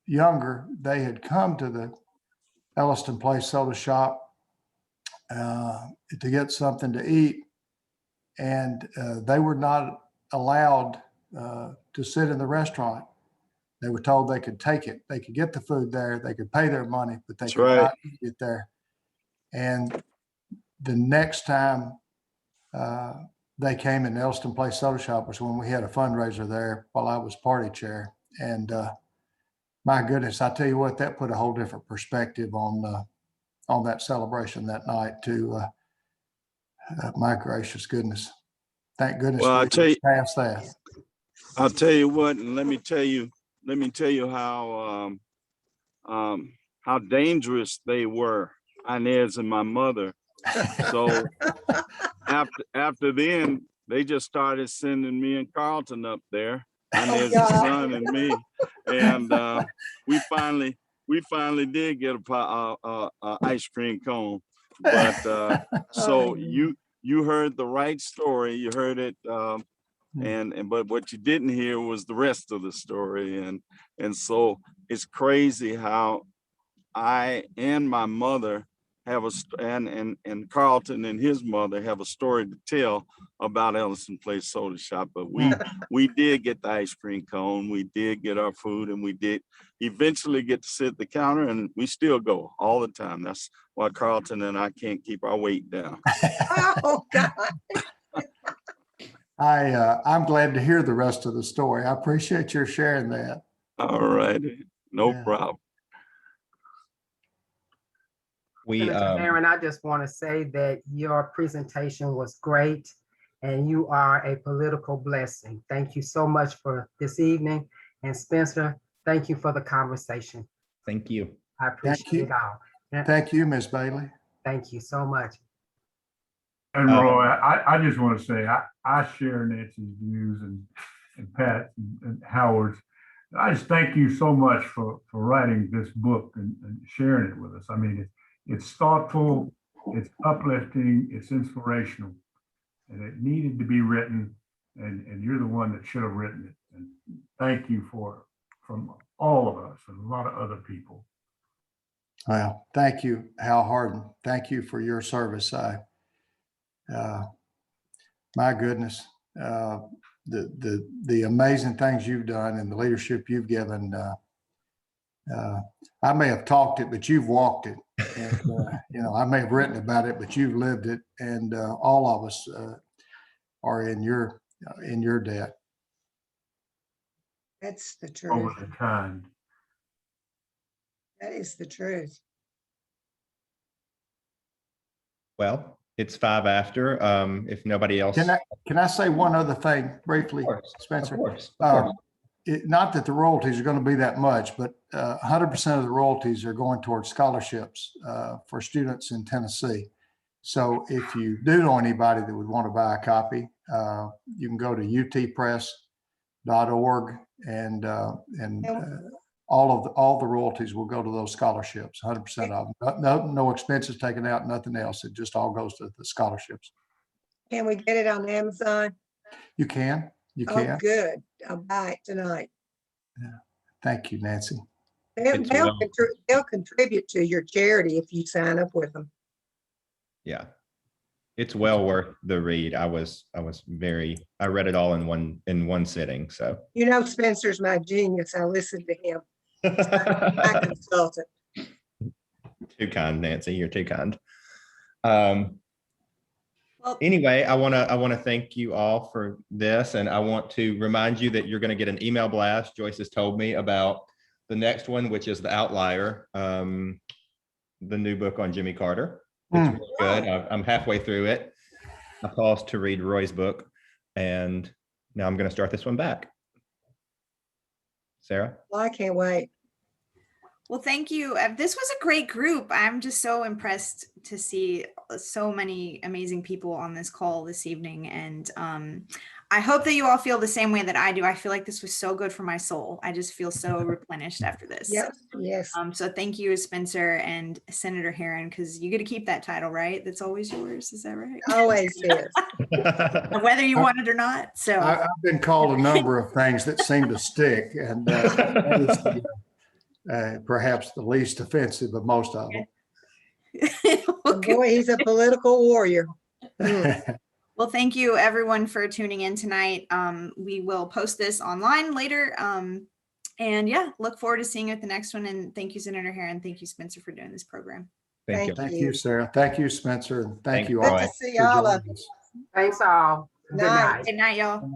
younger, they had come to the Elliston Place Soda Shop to get something to eat, and they were not allowed to sit in the restaurant. They were told they could take it. They could get the food there. They could pay their money, but they That's could right. not eat it there. And the next time they came in the Elston Place Soda Shop was when we had a fundraiser there while I was party chair. And my goodness, I tell you what, that put a whole different perspective on that celebration that night too. My gracious goodness. Thank goodness Well, we passed that. I'll tell you what, and let me tell you how dangerous they were, Inez and my mother. So after then, they just started sending me and Carlton up there, Inez's son and me, and we finally did get a ice cream cone. But so you heard the right story. You heard it. But what you didn't hear was the rest of the story, and so it's crazy how I and my mother have and Carlton and his mother have a story to tell about Ellison Place Soda Shop. But we did get the ice cream cone, we did get our food, and we did eventually get to sit at the counter, and we still go all the time. That's why Carlton and I can't keep our weight down. Oh, God. I'm glad to hear the rest of the story. I appreciate your sharing that. All right, no Yeah. problem. Senator Herron, I just want to say that your presentation was great and you are a political blessing. Thank you so much for this evening. And Spencer, thank you for the conversation. Thank you. I appreciate it all. Thank you, Ms. Bailey. Thank you so much. And Roy, I just want to say, I share Nancy's views and Pat and Howard's. I just thank you so much for writing this book and sharing it with us. I mean, it's thoughtful, it's uplifting, it's inspirational, and it needed to be written, and you're the one that should have written it. And thank you from all of us and a lot of other people. Well, thank you, Hal Harden. Thank you for your service. My goodness, the amazing things you've done and the leadership you've given. I may have talked it, but you've walked it. And, I may have written about it, but you've lived it. And all of us are in your debt. That's the truth. Over the time. That is the truth. Well, it's 5 after. If nobody else. Can I say one other thing briefly, Spencer? Of course. Not that the royalties are going to be that much, but 100% of the royalties are going towards scholarships for students in Tennessee. So if you do know anybody that would want to buy a copy, you can go to utpress.org and all the royalties will go to those scholarships, 100% of them. No expenses taken out, nothing else. It just all goes to the scholarships. Can we get it on Amazon? You can. Oh, good. I'll buy it tonight. Yeah. Thank you, Nancy. They'll contribute to your charity if you sign up with them. Yeah, it's well worth the read. I read it all in one sitting. So Spencer's my genius. I listen to him. My consultant. Too kind, Nancy. You're too kind. Well, Anyway, I want to thank you all for this, and I want to remind you that you're going to get an email blast. Joyce has told me about the next one, which is The Outlier, the new book on Jimmy Carter. It's really good. I'm halfway through it. I paused to read Roy's book, and now I'm going to start this one back. Sarah? Well, I can't wait. Well, thank you. This was a great group. I'm just so impressed to see so many amazing people on this call this evening. And I hope that you all feel the same way that I do. I feel like this was so good for my soul. I just feel so replenished after this. Yep. Yes. So thank you, Spencer and Senator Herron, because you get to keep that title, right? That's always yours. Is that right? Always is. Whether you want it or not. So I've been called a number of things that seem to stick, and that is perhaps the least offensive of most of them. Boy, he's a political warrior. Mm. Well, thank you everyone for tuning in tonight. We will post this online later. And yeah, look forward to seeing you at the next one. And thank you, Senator Herron. Thank you, Spencer, for doing this program. Thank you. Thank you, Sarah. Thank you, Spencer. And thank Thank you you, all. Roy. Good to see for all of joining you. us. Thanks all. Good Night. night. Good night, y'all.